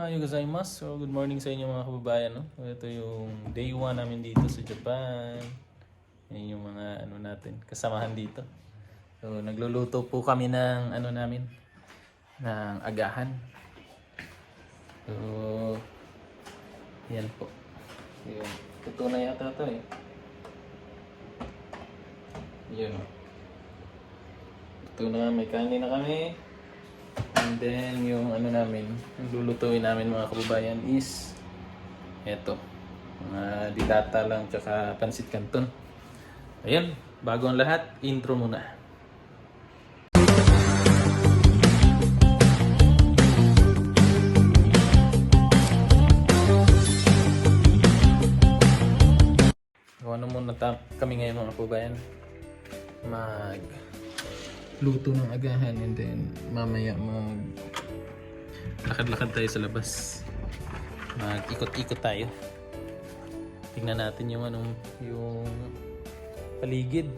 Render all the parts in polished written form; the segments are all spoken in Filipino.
Ayo gozaimasu. So, good morning sa inyo mga kababayan. No? Ito yung day 1 namin dito sa Japan. Yan yung mga natin, kasamahan dito. So, nagluluto po kami ng namin, ng agahan. So, yan po. Yun. Ito na yata ito eh. Yun. Ito na, may kanin na kami. And then yung namin, yung lulutuin namin mga kababayan is eto. Mga dilata lang tsaka pansit canton. Ayun, bago ang lahat, intro muna. Ano muna kami ngayon mga kababayan? Luto ng agahan and then mamaya lakad-lakad tayo sa labas. Mag-ikot-ikot tayo. Tingnan natin yung yung paligid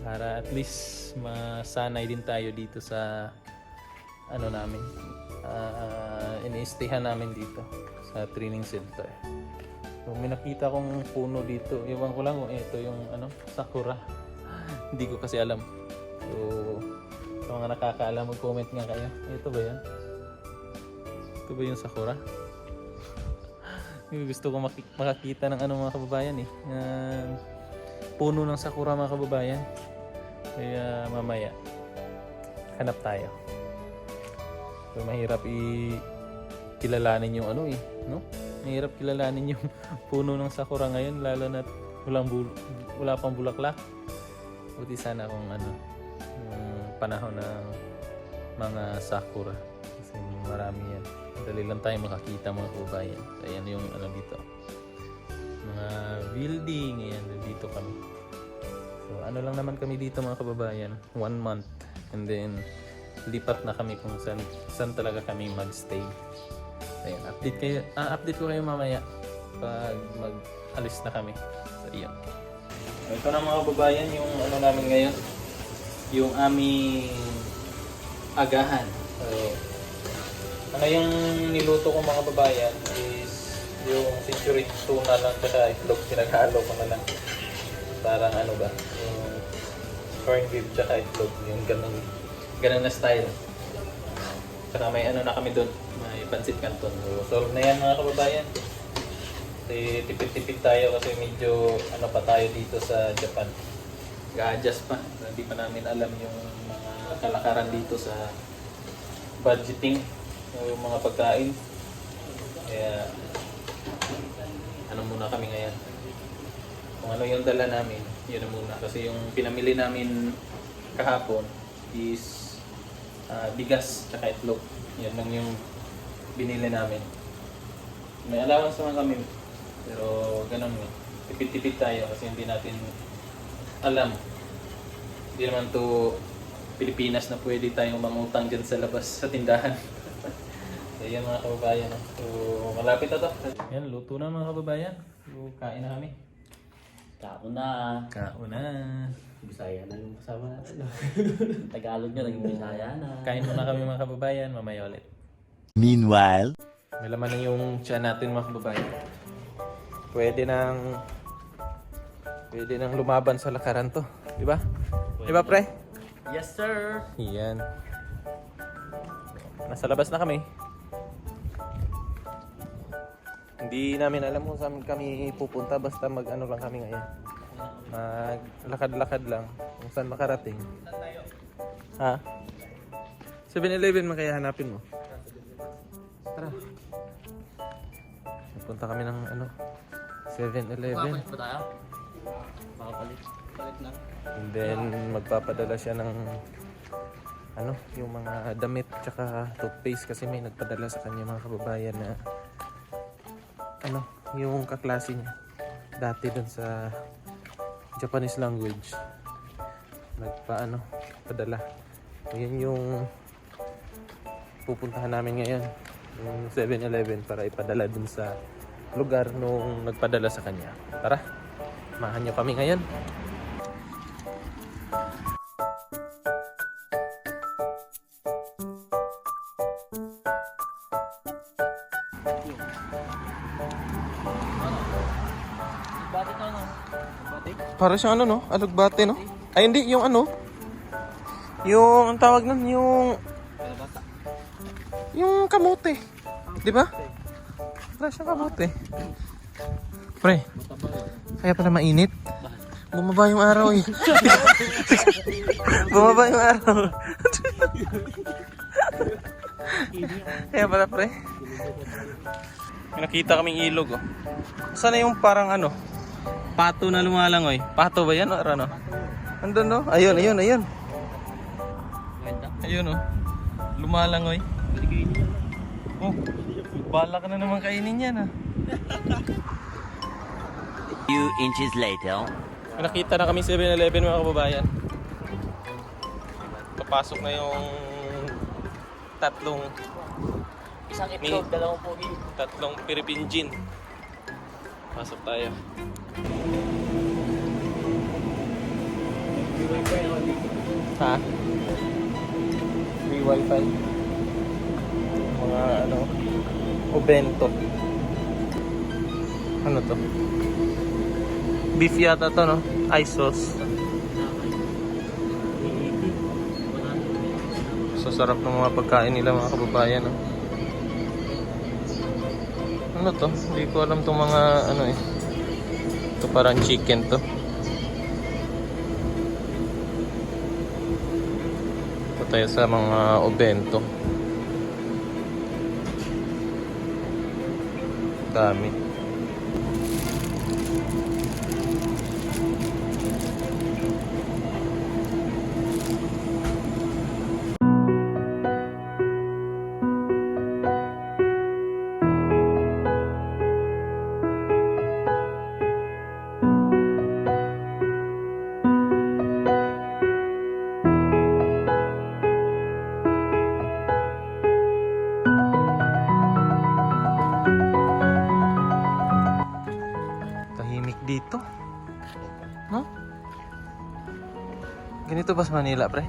para at least masanay din tayo dito sa namin. Ini-stayhan namin dito sa training center. So, may nakita kong puno dito. Iwan ko lang kung ito yung sakura. Hindi ko kasi alam. So, sa mga nakakaalam, mag-comment nga kayo. Ito ba yan? Ito ba yung sakura? Gusto ko makakita ng mga kababayan eh. Puno ng sakura mga kababayan. Kaya mamaya, hanap tayo. So, mahirap kilalanin yung no? Mahirap kilalanin yung puno ng sakura ngayon, lalo na wala pang bulaklak. Buti sana kung yung panahon ng mga sakura kasi marami yan. Dali lang tayo makakita mga kababayan. So, ayan yung dito. Mga building, ayan, dito kami. So, lang naman kami dito mga kababayan. 1 month. And then, lipat na kami kung saan talaga kami magstay. So, ayan, update ko kayo mamaya pag mag-alis na kami. So, ayan. Ito na mga kababayan yung namin ngayon. Yung aming agahan. So, yung niluto ko mga kababayan is yung century tuna lang saka itlog, pinaghalo ko na lang. Parang yung corned beef saka itlog, yung ganun na style. Saka may na kami doon, may pansit canton. So, solve na yan mga kababayan. Kasi tipid-tipid tayo kasi medyo pa tayo dito sa Japan. Ga-adjust pa. Hindi pa namin alam yung mga kalakaran dito sa budgeting, yung mga pagkain. Kaya muna kami ngayon. Kung yung dala namin, yun na muna. Kasi yung pinamili namin kahapon is bigas tsaka itlog. Yan lang yung binili namin. May allowance naman kami. Pero ganun nga. Tipid-tipid tayo kasi hindi natin alam. Hindi naman to Pilipinas na pwede tayong mangutang dyan sa labas sa tindahan. So yan mga kababayan. So malapit na to. Yan, luto na mga kababayan. So kain na kami. Kauna. Bisaya na yung kasama natin. Tagalog niya, naging Bisaya na. Kain muna kami mga kababayan. Mamaya ulit. Meanwhile, May laman na yung tiyan natin mga kababayan. Pwede nang lumaban sa lakaran to. Di ba? Di ba pre? Yes, sir! Yan. Nasa labas na kami. Hindi namin alam kung saan kami pupunta. Basta lang kami ngayon. Maglakad-lakad lang. Kung saan makarating. Ha? 7-Eleven man kaya hanapin mo. Tara. Punta kami ng 7-Eleven. Makapalit ba tayo? Makapalit. Palit lang. And then magpapadala siya ng yung mga damit tsaka toothpaste kasi may nagpadala sa kanya mga kababayan na yung kaklase niya dati dun sa Japanese language padala. Yun yung pupuntahan namin ngayon, yung 7-Eleven, para ipadala dun sa lugar nung nagpadala sa kanya. Tara, samahan niyo kami ngayon. Bakit ano? Bakit? Para siyang ano, no? Alugbate, no? Ay, hindi. Yung ano? Yung, ang tawag nun, yung kamote. Di ba? Para siyang kamote. Pre, kaya pala mainit. Bumaba yung araw eh. Bumaba yung araw. Kaya pala pre. May nakita kaming ilog oh. Saan na yung parang ano? Pato na lumalangoy. Pato ba yan o ano? Andun no? Ayun. Ayun oh. Lumalangoy. Oh. Bala ka na naman kainin yan ah. Few inches later. May nakita na kami 7-Eleven mga kababayan. Papasok na yung tatlong Isang itlog, dalawang pogi. Philippine gin. Pasok tayo. Ha? Free wifi. Mga ano, obento. Ano to? Beef yata to, no? Ice sauce. So sarap ng mga pagkain nila mga kababayan, no? Ano to? Hindi ko alam tong mga ano eh. Ito parang chicken to. Ito tayo sa mga obento. Dami. Tahimik dito. No? Ganito ba sa Manila, pre?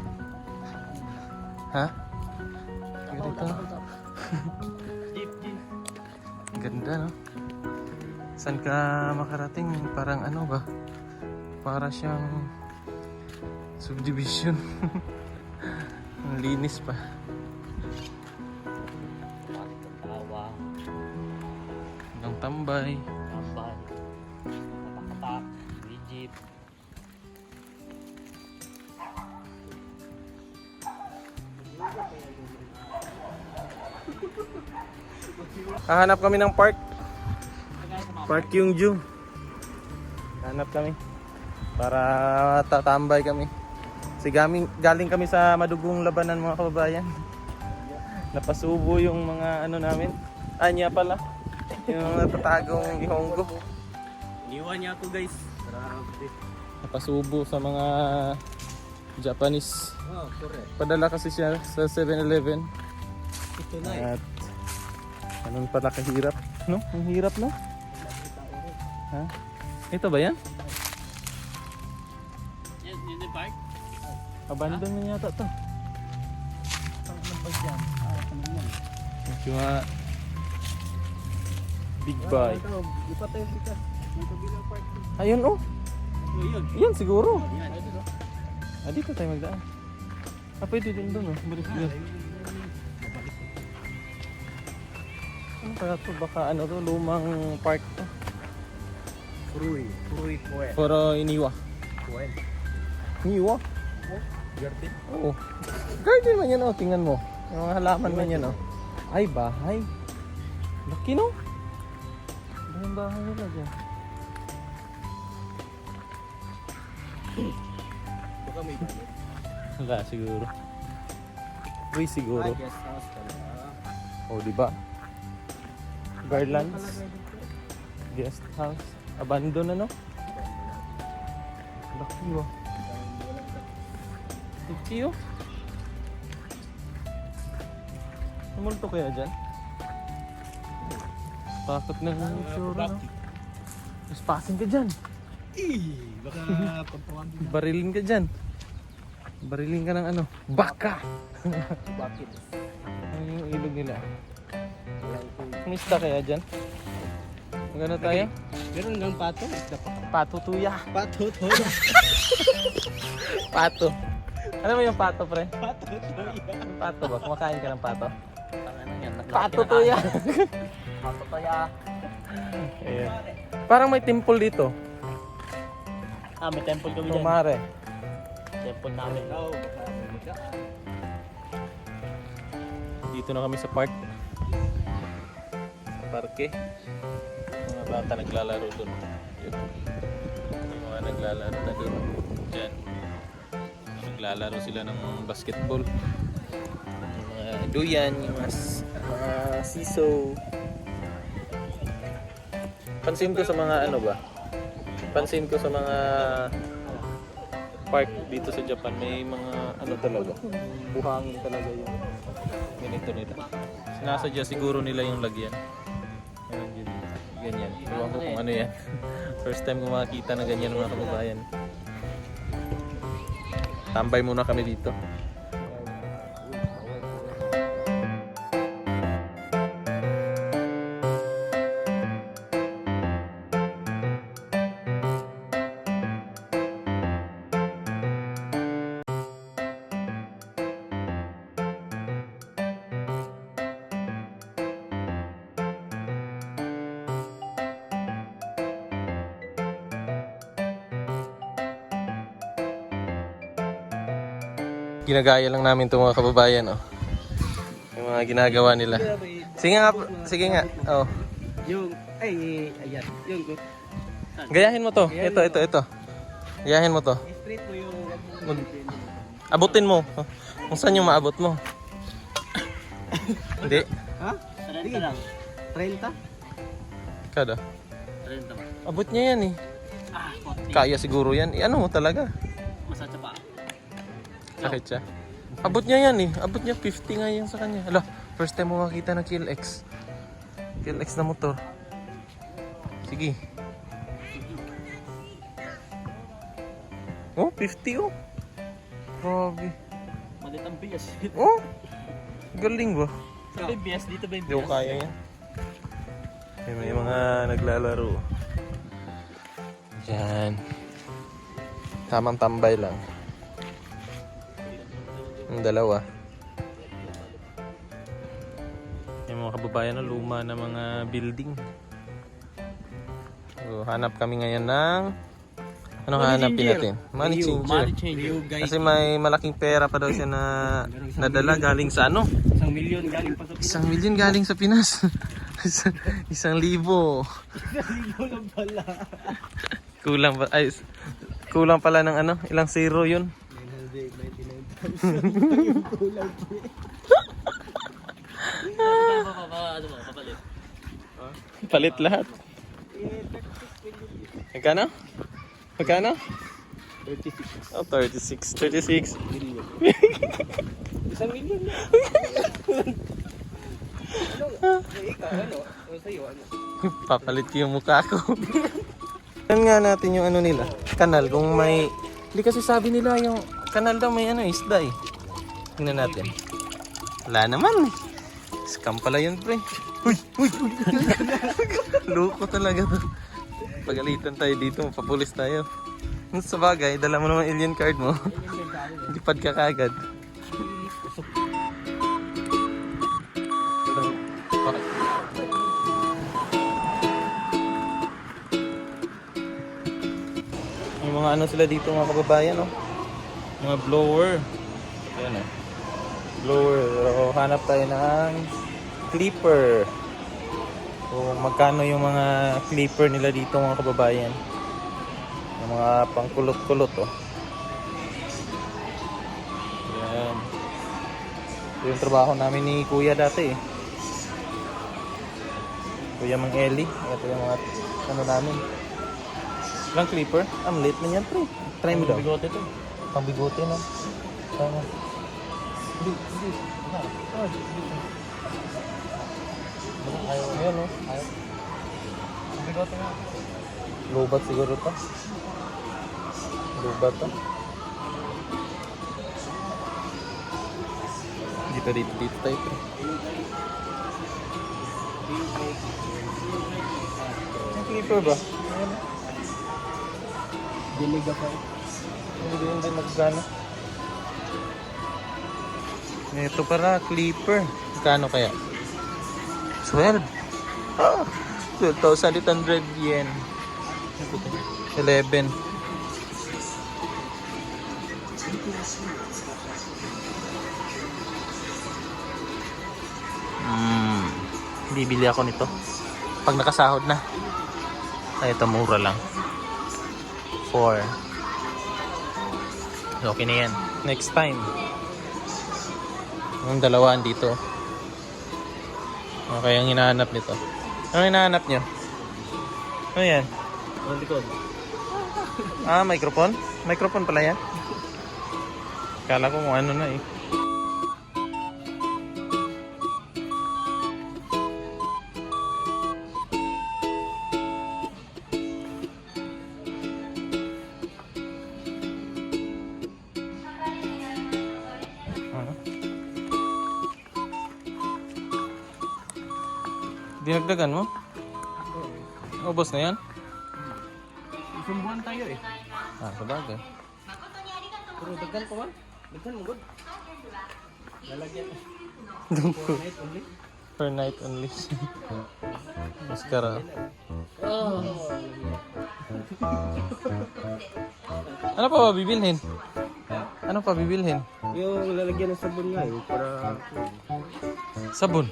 Ha? Ganito. Ganda, no? Saan ka makarating? Parang ano ba? Para siyang subdivision. Ang linis pa. Tawa, Ang tambay. tambal, katak-katak, jeep. Hahanap kami ng park. Park yung Jung. Hanap kami. Para tatambay kami. Kasi galing kami sa madugong labanan mga kababayan. Napasubo yung mga ano namin. Anya pala. Yung natatagong ihonggo. Iniwan niya ako guys. Napasubo sa mga Japanese. Oh, correct. Padala kasi siya sa 7-Eleven. Ito na eh. At ganun pala kahirap. No? Ang hirap no? Ha? Ito ba yan? Yan yung park? Abandon na yata to. Park ng park yan. Kanina yan. Yung big bike. Lipat tayo dito. Yung kabilang park. Ayun oh. Oh, yun. Yan siguro. Yan, ito. Dito tayo magdaan. Pwede din doon oh. Balik doon. Ano kaya to? Baka ano to? Lumang park to. Pruy Poet. Pero iniwa. Poet. Iniwa? Garden. Oo. Garden man yan oh. Tingnan mo. Yung mga halaman man yan oh. Ay, bahay. Laki no? Yung bahay nila dyan. Baka may balit. Wala siguro. Uy siguro. Guest house talaga. Oh, di ba? Garlands. Guest house. Abandon na no? Laki oh. Laki oh. Sumulto kaya dyan? Pakot na yung sure no? Mas passing ka dyan. Baka pagpawag din. Barilin ka dyan. Barilin ka ng ano? Baka! Bakit? Ano yung ilog nila? Walang Mista kaya dyan? Magano tayo? Meron hanggang pato. Isda pa. Pato tuya. Pato to. Pato. Ano mo yung pato, pre? Pato to. Pato ba? Kumakain ka ng pato? Ano yan? Pato tuya. Pato kaya. Ayan. Parang may temple dito. Ah, may temple kami dyan. Kumare. Temple namin. Dito na kami sa park. Sa parke. Mga bata naglalaro doon. Yun. May mga naglalaro na doon. Diyan. Naglalaro sila ng basketball. Yung mga duyan, yung mga siso. Pansin ko sa mga ano ba? Pansin ko sa mga park dito sa Japan, may mga ano talaga, buhangin talaga yung ganito nila. Sinasadya siguro nila yung lagyan. Ayan, yun. Ganyan. Ewan ko kung ano yan. First time ko makakita na ganyan mga kababayan. Tambay muna kami dito. Ginagaya lang namin itong mga kababayan, oh. Yung mga ginagawa nila. Sige nga, sige nga. Oh. Yung, ayan. Yung good. Gayahin mo to. Ito. Gayahin mo to. Straight mo yung... Abutin mo. Kung saan yung maabot mo. Hindi. Ha? 30 lang. 30? Kada. 30 ba? Abot niya yan eh. Ah, 40. Kaya siguro yan. Ano mo talaga? Masakit pa. Sakit siya. Abot niya yan eh. Abot niya 50 nga yan sa kanya. Hala, first time mo makita ng KLX. KLX na motor. Sige. Oh, 50 oh. Grabe. Malit ang bias. Oh, galing ba? Sabi bias dito ba yung Hindi ko kaya yan. May mga naglalaro. Yan. Tamang tambay lang. Yung dalawa. Yung mga kababayan na luma na mga building. So, hanap kami ngayon ng... Anong hanapin natin? Money changer. Kasi may malaking pera pa daw siya na nadala galing sa ano? 1 million galing pa sa 1 million galing sa Pinas. 1,000. 1,000 lang pala. Kulang ba? Ay, kulang pala ng ano? Ilang zero yun? 999,000. Kulang po. Ano ba? Papalit. Palit lahat. Magkano? Magkano? 36 Oh, 36. 36. million. 1 million na. Ikaw, ano? Sa'yo, ano? Papalit ko yung mukha ko. Tignan nga natin yung ano nila. Kanal, kung may... Hindi kasi sabi nila yung kanal daw may ano, isda eh. Tingnan natin. Wala naman eh. Scam pala yun, pre. Uy! Loko talaga to. Pagalitan tayo dito, mapapulis tayo. Sa bagay, dala mo naman alien card mo. Lipad ka kagad. Yung mga ano sila dito mga kababayan, oh. Mga blower. Ayan, oh. Blower. So, hanap tayo ng clipper. So, magkano yung mga clipper nila dito mga kababayan? Yung mga pangkulot-kulot, oh. Ayan. Ito yung trabaho namin ni Kuya dati, eh. Kuya Mang Eli. Ito yung mga ano namin. Ilang clipper? Ang late na yan, pre. Try mo daw. Bigote to. Pang bigote, no? Sana. Hindi. Ayaw. Ayan, no? Ayaw. Pang bigote nga. Lobat siguro to. Lobat to. Dito tayo, pre. Clipper ba? Diliga pa. Hindi din magkano. Ito para Clipper. Kano kaya? 12. Ah, 12,800 yen. 11. Bibili ako nito pag nakasahod na. Ay, ito mura lang. 4. Okay na yan. Next time. Yung dalawaan dito. Okay, ang hinahanap nito. Ano hinahanap nyo? Ano yan? Ang likod. Ah, microphone? Microphone pala yan? Kala ko kung ano na eh. Dinagdagan mo? Ubos na yan? Isang buwan tayo eh. Ah, sabagay. Pero daggan pa man. Daggan mo good. Lalagyan. Night only. Per night only. Maskara. Oh. Ano pa ba bibilhin? Ano pa bibilhin? Yung lalagyan ng sabon nga eh. Para... Sabon.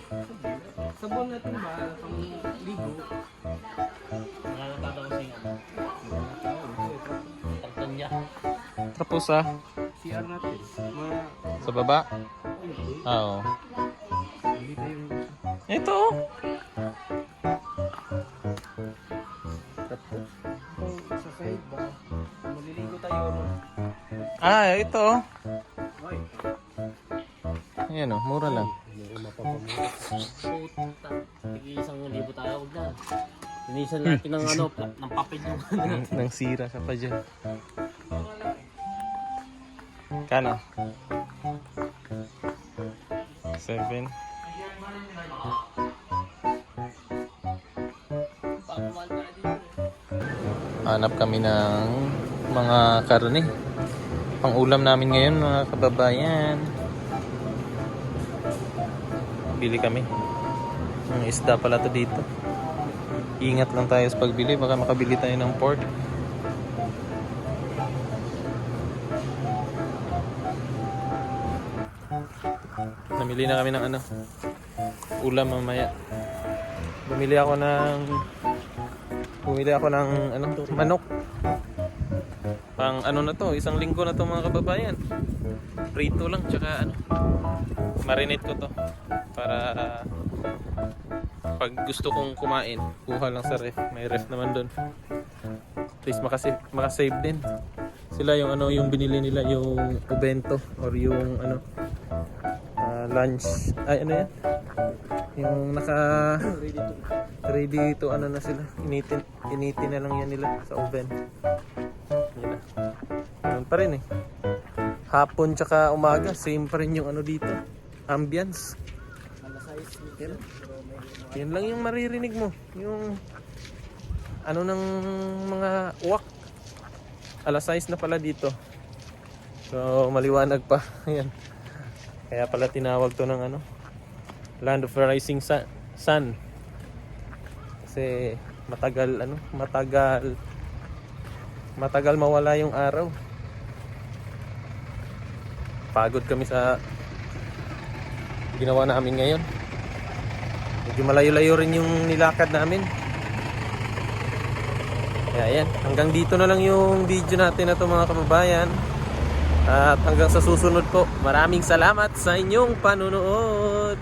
Sabon natin ba? Pang ligo. Nakakatawa kasi nga. Tartan niya. Tapos sa CR natin. sa baba. Ah, oo. Hindi tayo Ito oh. sa side ba? Maliligo tayo. Ah, ito oh. Ay. Ayan oh, mura lang. Isang libo tayo, huwag na. Linisan natin ng ano, ng papel yung ano. Nang sira ka pa dyan. Kano? 7. Hanap kami ng mga karne. Pang ulam namin ngayon mga kababayan. Bili kami. Ang isda pala to dito. Ingat lang tayo sa pagbili. Baka makabili tayo ng pork. Namili na kami ng ano, ulam mamaya. Bumili ako ng ano, manok. Pang ano na to, isang linggo na to mga kababayan. Prito lang, tsaka ano, marinate ko to para pag gusto kong kumain, kuha lang sa ref. May ref naman doon. At least makasave din. Sila yung ano, yung binili nila yung ubento or yung ano, lunch. Ay, ano yan? Yung naka ready to ano na sila. Initin na lang yan nila sa oven. Yan na. Ganun pa rin eh. Hapon tsaka umaga, same pa rin yung ano dito. Ambience. Yan. Yan lang yung maririnig mo. Yung ano ng mga uwak. Alas 6 na pala dito. So maliwanag pa. Ayan. Kaya pala tinawag to ng ano, Land of the Rising Sun. Kasi matagal mawala yung araw. Pagod kami sa ginawa namin ngayon. Medyo malayo-layo rin yung nilakad namin. Kaya yan, hanggang dito na lang yung video natin na to mga kababayan. At hanggang sa susunod po, maraming salamat sa inyong panunood.